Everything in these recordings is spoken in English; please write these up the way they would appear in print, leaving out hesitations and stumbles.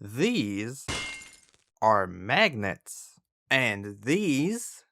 These are magnets. And these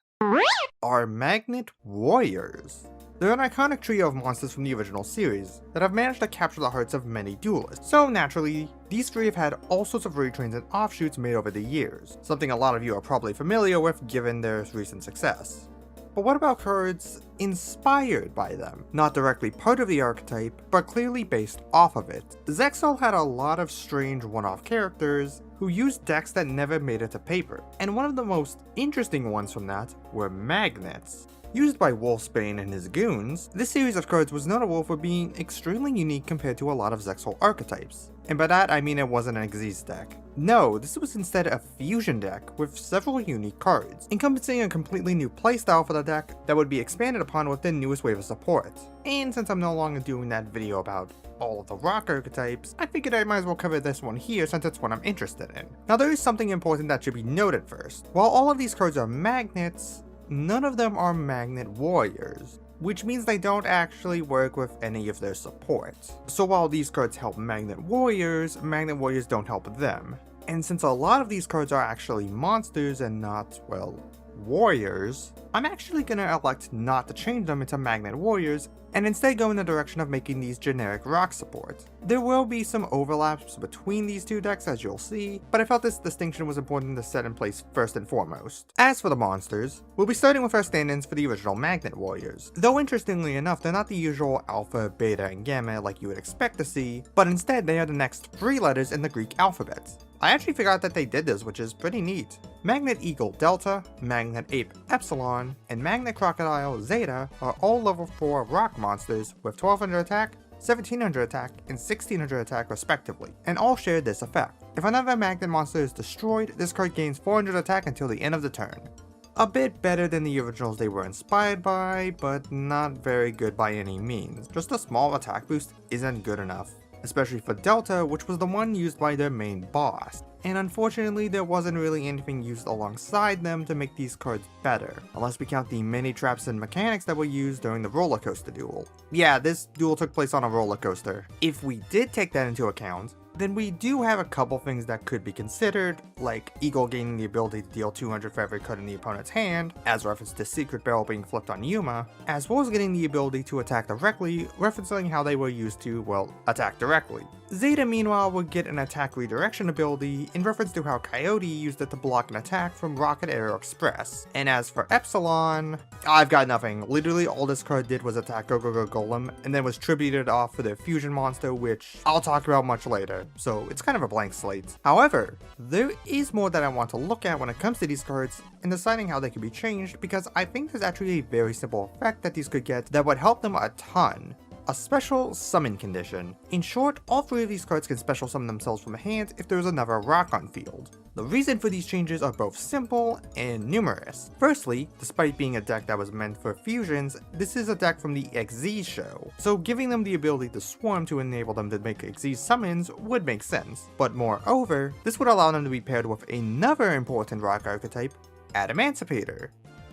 are magnet warriors. They're an iconic trio of monsters from the original series that have managed to capture the hearts of many duelists. So naturally, these three have had all sorts of retrains and offshoots made over the years, something a lot of you are probably familiar with given their recent success. But what about cards inspired by them? Not directly part of the archetype, but clearly based off of it. Zexal had a lot of strange one-off characters who used decks that never made it to paper, and one of the most interesting ones from that were magnets. Used by Wolfsbane and his goons, this series of cards was notable for being extremely unique compared to a lot of Zexal archetypes. And by that I mean it wasn't an Xyz deck. No, this was instead a fusion deck with several unique cards, encompassing a completely new playstyle for the deck that would be expanded upon with the newest wave of support. And since I'm no longer doing that video about all of the rock archetypes, I figured I might as well cover this one here since it's what I'm interested in. Now there is something important that should be noted first. While all of these cards are magnets, none of them are magnet warriors, which means they don't actually work with any of their support. So while these cards help magnet warriors don't help them. And since a lot of these cards are actually monsters and not, well, warriors, I'm actually gonna elect not to change them into magnet warriors and instead go in the direction of making these generic rock support. There will be some overlaps between these two decks as you'll see, but I felt this distinction was important to set in place first and foremost. As for the monsters, we'll be starting with our stand-ins for the original magnet warriors. Though interestingly enough, they're not the usual alpha, beta, and gamma like you would expect to see, but instead they are the next 3 letters in the Greek alphabet. I actually forgot that they did this, which is pretty neat. Magnet Eagle Delta, Magnet Ape Epsilon, and Magnet Crocodile Zeta are all level 4 rock monsters with 1200 attack, 1700 attack, and 1600 attack respectively, and all share this effect. If another magnet monster is destroyed, this card gains 400 attack until the end of the turn. A bit better than the originals they were inspired by, but not very good by any means. Just a small attack boost isn't good enough, especially for Delta, which was the one used by their main boss. And unfortunately, there wasn't really anything used alongside them to make these cards better, unless we count the many traps and mechanics that were used during the roller coaster duel. Yeah, this duel took place on a roller coaster. If we did take that into account, then we do have a couple things that could be considered, like Eagle gaining the ability to deal 200 for every card in the opponent's hand, as referenced to Secret Barrel being flipped on Yuma, as well as getting the ability to attack directly, referencing how they were used to, well, attack directly. Zeta meanwhile would get an attack redirection ability in reference to how Coyote used it to block an attack from Rocket Air Express. And as for Epsilon, I've got nothing. Literally all this card did was attack Go Go Go Golem, and then was tributed off for their fusion monster, which I'll talk about much later, so it's kind of a blank slate. However, there is more that I want to look at when it comes to these cards and deciding how they can be changed, because I think there's actually a very simple effect that these could get that would help them a ton. A special summon condition. In short, all 3 of these cards can special summon themselves from a hand if there is another rock on field. The reason for these changes are both simple and numerous. Firstly, despite being a deck that was meant for fusions, this is a deck from the Xyz show, so giving them the ability to swarm to enable them to make Xyz summons would make sense. But moreover, this would allow them to be paired with another important rock archetype, Adamancipator,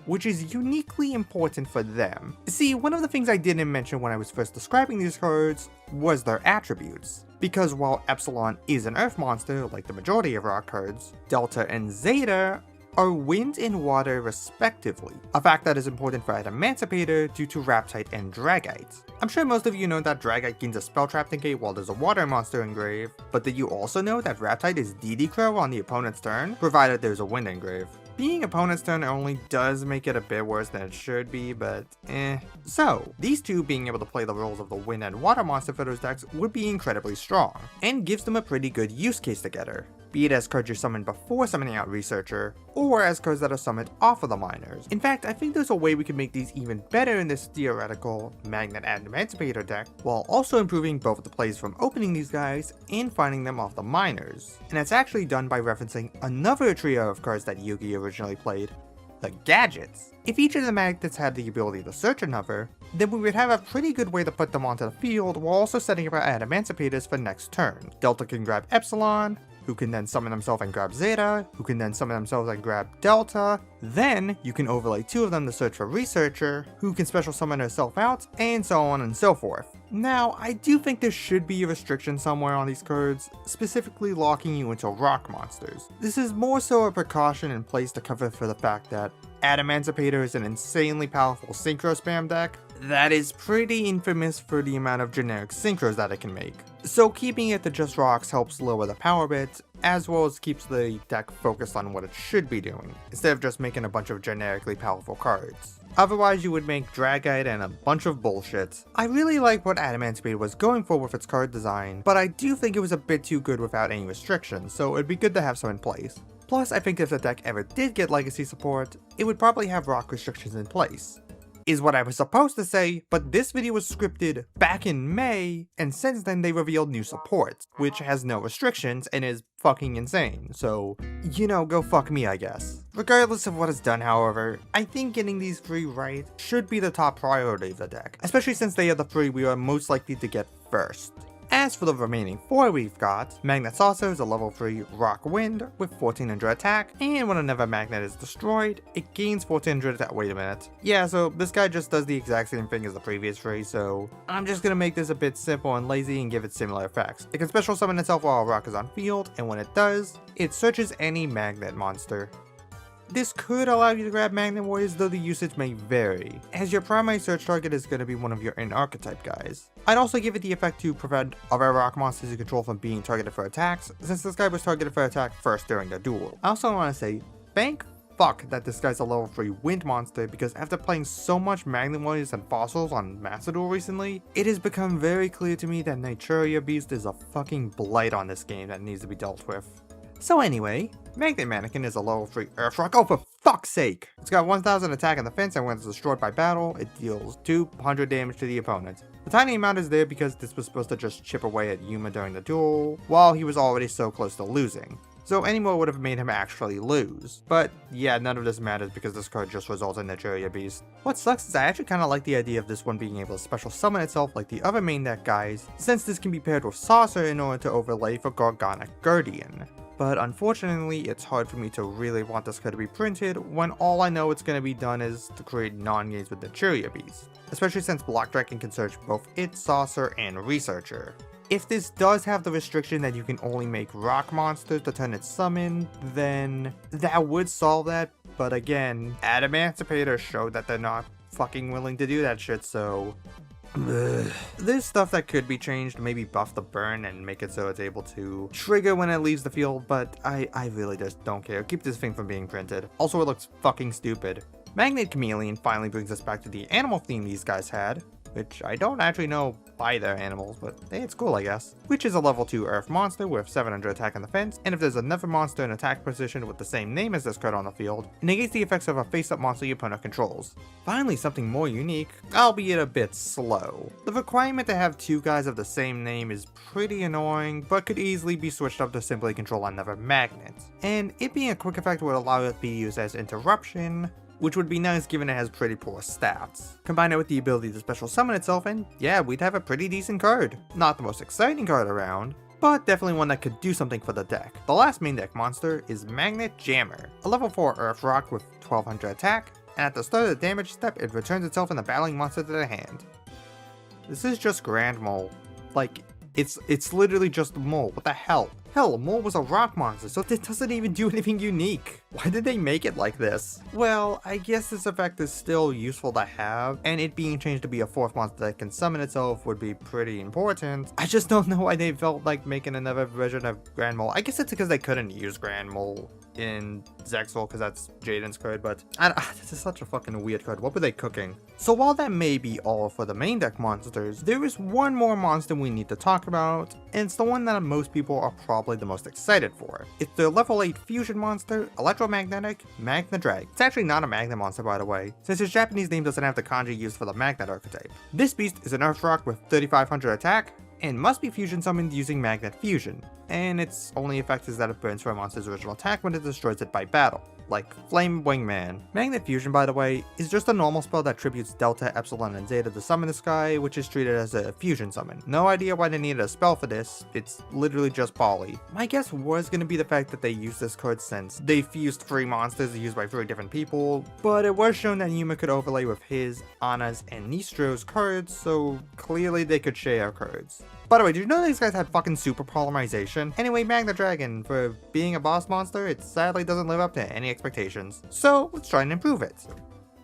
which is uniquely important for them. See, one of the things I didn't mention when I was first describing these cards was their attributes. Because while Epsilon is an earth monster, like the majority of rock cards, Delta and Zeta are wind and water respectively, a fact that is important for Adamancipator due to Raptite and Dragite. I'm sure most of you know that Dragite gains a spell trap negate while there's a water monster engrave, but did you also know that Raptite is DD Crow on the opponent's turn, provided there's a wind engrave? Being opponent's turn only does make it a bit worse than it should be, but eh. So, these two being able to play the roles of the wind and water monster for those decks would be incredibly strong, and gives them a pretty good use case together, be it as cards you summon before summoning out Researcher, or as cards that are summoned off of the miners. In fact, I think there's a way we can make these even better in this theoretical Magnet Adamancipator deck, while also improving both the plays from opening these guys and finding them off the miners. And it's actually done by referencing another trio of cards that Yugi originally played, the Gadgets. If each of the magnets had the ability to search another, then we would have a pretty good way to put them onto the field while also setting up our Adamancipators for next turn. Delta can grab Epsilon, who can then summon himself and grab Zeta, who can then summon themselves and grab Delta. Then you can overlay 2 of them to search for Researcher, who can special summon herself out, and so on and so forth. Now, I do think there should be a restriction somewhere on these cards, specifically locking you into rock monsters. This is more so a precaution in place to cover for the fact that Adamancipator is an insanely powerful synchro spam deck that is pretty infamous for the amount of generic synchros that it can make. So keeping it to just rocks helps lower the power bit, as well as keeps the deck focused on what it should be doing, instead of just making a bunch of generically powerful cards. Otherwise you would make Dragite and a bunch of bullshit. I really like what Adamancipator was going for with its card design, but I do think it was a bit too good without any restrictions, so it'd be good to have some in place. Plus, I think if the deck ever did get legacy support, it would probably have rock restrictions in place. Is what I was supposed to say, but this video was scripted back in May, and since then they revealed new support, which has no restrictions and is fucking insane, so, you know, go fuck me I guess. Regardless of what is done however, I think getting these 3 right should be the top priority of the deck, especially since they are the 3 we are most likely to get first. As for the remaining 4 we've got, Magnet's also is a level 3 Rock Wind with 1400 attack, and when another magnet is destroyed, it gains 1400 attack. Wait a minute. Yeah, so this guy just does the exact same thing as the previous 3, so I'm just gonna make this a bit simple and lazy and give it similar effects. It can special summon itself while a rock is on field, and when it does, it searches any magnet monster. This could allow you to grab Magnet Warriors, though the usage may vary, as your primary search target is going to be one of your in-archetype guys. I'd also give it the effect to prevent other rock monsters you control from being targeted for attacks, since this guy was targeted for attack first during the duel. I also want to say, thank fuck that this guy's a level 3 wind monster, because after playing so much Magnet Warriors and Fossils on Master Duel recently, it has become very clear to me that Nituria Beast is a fucking blight on this game that needs to be dealt with. So anyway, Magnet Mannequin is a level 3 Earth Rock. Oh, for fuck's sake! It's got 1000 attack and defense, and when it's destroyed by battle, it deals 200 damage to the opponent. The tiny amount is there because this was supposed to just chip away at Yuma during the duel, while he was already so close to losing. So any more would have made him actually lose. But yeah, none of this matters because this card just results in Nituria Beast. What sucks is I actually kinda like the idea of this one being able to special summon itself like the other main deck guys, since this can be paired with Saucer in order to overlay for Gorgonic Guardian. But unfortunately, it's hard for me to really want this card to be printed when all I know it's going to be done is to create non-games with the Nituria Beast, especially since Black Dragon can search both it, Saucer, and Researcher. If this does have the restriction that you can only make rock monsters to turn its summon, then that would solve that, but again, Adamancipator showed that they're not fucking willing to do that shit, so there's stuff that could be changed, maybe buff the burn and make it so it's able to trigger when it leaves the field, but I really just don't care. Keep this thing from being printed. Also, it looks fucking stupid. Magnet Chameleon finally brings us back to the animal theme these guys had, which I don't actually know why they're animals, but hey, it's cool I guess. Which is a level 2 Earth monster with 700 attack and defense, and if there's another monster in attack position with the same name as this card on the field, it negates the effects of a face-up monster your opponent controls. Finally, something more unique, albeit a bit slow. The requirement to have 2 guys of the same name is pretty annoying, but could easily be switched up to simply control another magnet. And it being a quick effect would allow it to be used as interruption, which would be nice given it has pretty poor stats. Combine it with the ability to special summon itself and yeah, we'd have a pretty decent card. Not the most exciting card around, but definitely one that could do something for the deck. The last main deck monster is Magnet Jammer, a level 4 Earth Rock with 1200 attack, and at the start of the damage step, it returns itself in the battling monster to the hand. This is just Grand Mole. Like, it's literally just Mole, what the hell? Hell, Mole was a rock monster, so it doesn't even do anything unique. Why did they make it like this? Well, I guess this effect is still useful to have, and it being changed to be a 4th monster that can summon itself would be pretty important. I just don't know why they felt like making another version of Grand Mole. I guess it's because they couldn't use Grand Mole in Zexal because that's Jaden's card, but this is such a fucking weird card. What were they cooking? So while that may be all for the main deck monsters, there is one more monster we need to talk about, and it's the one that most people are probably the most excited for. It's the level 8 fusion monster, Electromagnetic Magnedrag. It's actually not a magnet monster by the way, since his Japanese name doesn't have the kanji used for the magnet archetype. This beast is an Earth Rock with 3500 attack, and must be fusion summoned using Magnet Fusion, and its only effect is that it burns for a monster's original attack when it destroys it by battle. like Flame Wingman. Magnet Fusion, by the way, is just a normal spell that tributes Delta, Epsilon, and Zeta to summon this guy, which is treated as a fusion summon. No idea why they needed a spell for this, it's literally just Poly. My guess was going to be the fact that they used this card since they fused 3 monsters used by 3 different people, but it was shown that Yuma could overlay with his, Anna's, and Nistro's cards, so clearly they could share cards. By the way, did you know these guys had fucking super polymerization? Anyway, Magna Dragon, for being a boss monster, it sadly doesn't live up to any expectations. So, let's try and improve it.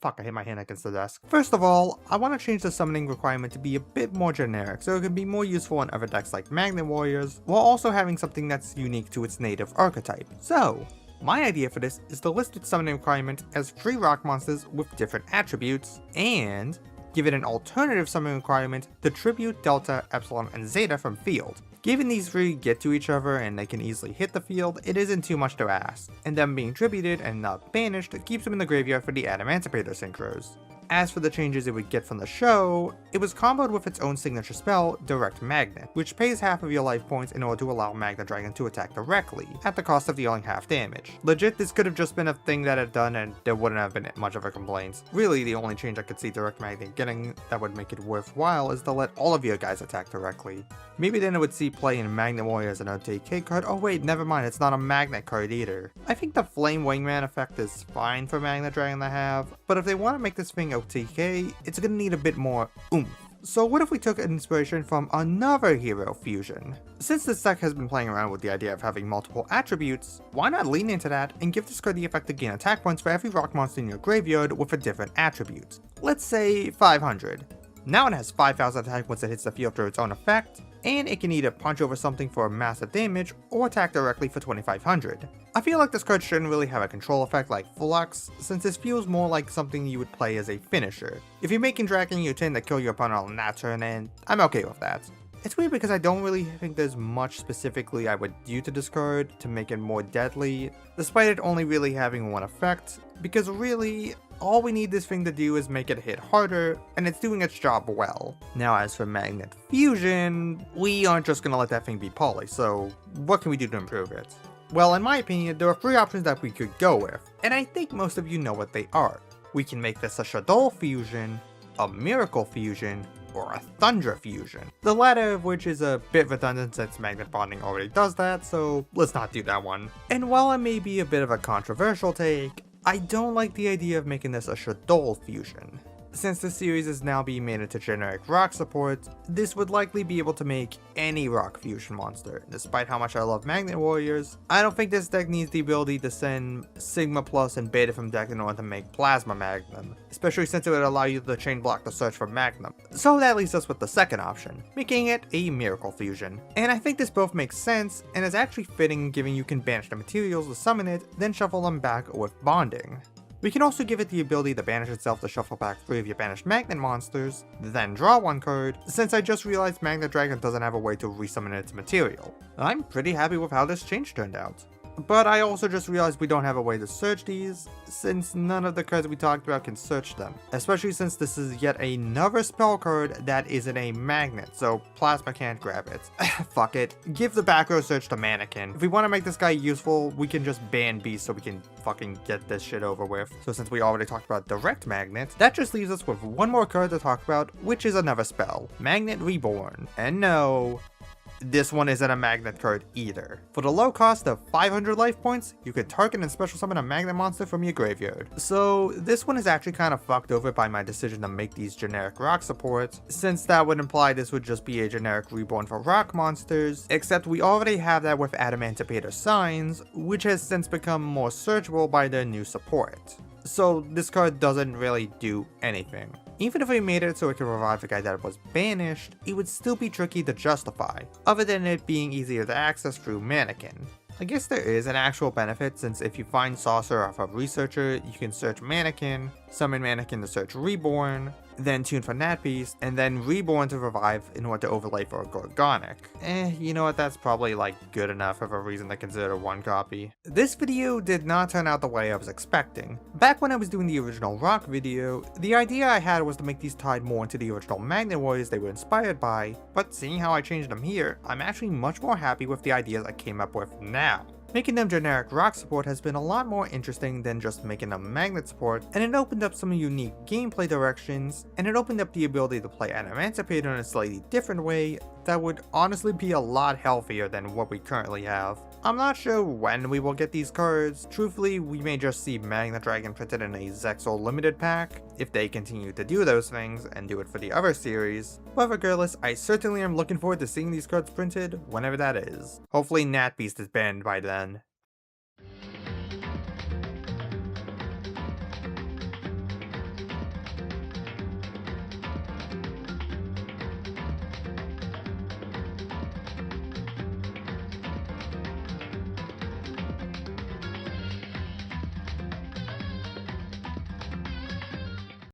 Fuck, I hit my hand against the desk. First of all, I want to change the summoning requirement to be a bit more generic, so it can be more useful in other decks like Magnet Warriors, while also having something that's unique to its native archetype. So, my idea for this is to list its summoning requirement as 3 rock monsters with different attributes, and give it an alternative summoning requirement to tribute Delta, Epsilon, and Zeta from field. Given these 3 get to each other and they can easily hit the field, it isn't too much to ask, and them being tributed and not banished keeps them in the graveyard for the Adamancipator synchros. As for the changes it would get from the show, it was comboed with its own signature spell, Direct Magnet, which pays half of your life points in order to allow Magna Dragon to attack directly, at the cost of dealing half damage. Legit, this could have just been a thing that had done and there wouldn't have been much of a complaint. Really, the only change I could see Direct Magnet getting that would make it worthwhile is to let all of your guys attack directly. Maybe then it would see play in Magnet Warrior as an OTK card. Oh wait, never mind, it's not a Magnet card either. I think the Flame Wingman effect is fine for Magna Dragon to have, but if they want to make this thing OTK, it's gonna need a bit more oomph. So what if we took inspiration from another hero fusion? Since this deck has been playing around with the idea of having multiple attributes, why not lean into that and give this card the effect to gain attack points for every rock monster in your graveyard with a different attribute? Let's say 500. Now it has 5,000 attack once it hits the field through its own effect, and it can either punch over something for massive damage or attack directly for 2,500. I feel like this card shouldn't really have a control effect like Flux, since this feels more like something you would play as a finisher. If you're making Dragon, you tend to kill your opponent on that turn, and I'm okay with that. It's weird because I don't really think there's much specifically I would do to this card to make it more deadly, despite it only really having one effect, because really, all we need this thing to do is make it hit harder, and it's doing its job well. Now as for Magnet Fusion, we aren't just gonna let that thing be poly, so what can we do to improve it? Well, in my opinion, there are 3 options that we could go with, and I think most of you know what they are. We can make this a Shadow Fusion, a Miracle Fusion, or a Thunder Fusion. The latter of which is a bit redundant since Magnet Bonding already does that, so let's not do that one. And while it may be a bit of a controversial take, I don't like the idea of making this a Shadow Fusion. Since this series is now being made into generic rock support, this would likely be able to make any rock fusion monster. Despite how much I love Magnet Warriors, I don't think this deck needs the ability to send Sigma Plus and Beta from deck in order to make Plasma Magnum, especially since it would allow you to chain block to search for Magnum. So that leaves us with the second option, making it a Miracle Fusion. And I think this both makes sense and is actually fitting given you can banish the materials to summon it, then shuffle them back with Bonding. We can also give it the ability to banish itself to shuffle back 3 of your banished Magnet monsters, then draw 1 card, since I just realized Magnet Dragon doesn't have a way to resummon its material. I'm pretty happy with how this change turned out. But I also just realized we don't have a way to search these, since none of the cards we talked about can search them. Especially since this is yet another spell card that isn't a magnet, so Plasma can't grab it. Fuck it. Give the back row search to Mannequin. If we want to make this guy useful, we can just ban Beast so we can fucking get this shit over with. So since we already talked about Direct Magnet, that just leaves us with one more card to talk about, which is another spell. Magnet Reborn. And no, this one isn't a magnet card either. For the low cost of 500 life points, you could target and special summon a magnet monster from your graveyard. So this one is actually kind of fucked over by my decision to make these generic rock supports, since that would imply this would just be a generic reborn for rock monsters, except we already have that with Adamancipator Signs, which has since become more searchable by their new support. So this card doesn't really do anything. Even if we made it so it could revive a guy that was banished, it would still be tricky to justify, other than it being easier to access through Mannequin. I guess there is an actual benefit, since if you find Saucer off of Researcher, you can search Mannequin, summon Mannequin to search Reborn, then tune for Nat Beast, and then Reborn to revive in order to overlay for a Gorgonic. You know what, that's probably like good enough of a reason to consider one copy. This video did not turn out the way I was expecting. Back when I was doing the original Rock video, the idea I had was to make these tied more into the original Magnet Warriors they were inspired by, but seeing how I changed them here, I'm actually much more happy with the ideas I came up with now. Making them generic rock support has been a lot more interesting than just making them magnet support, and it opened up some unique gameplay directions, and it opened up the ability to play Emancipator in a slightly different way that would honestly be a lot healthier than what we currently have. I'm not sure when we will get these cards. Truthfully, we may just see Magnet Dragon printed in a Zexal limited pack, if they continue to do those things and do it for the other series. But regardless, I certainly am looking forward to seeing these cards printed whenever that is. Hopefully Nat Beast is banned by then.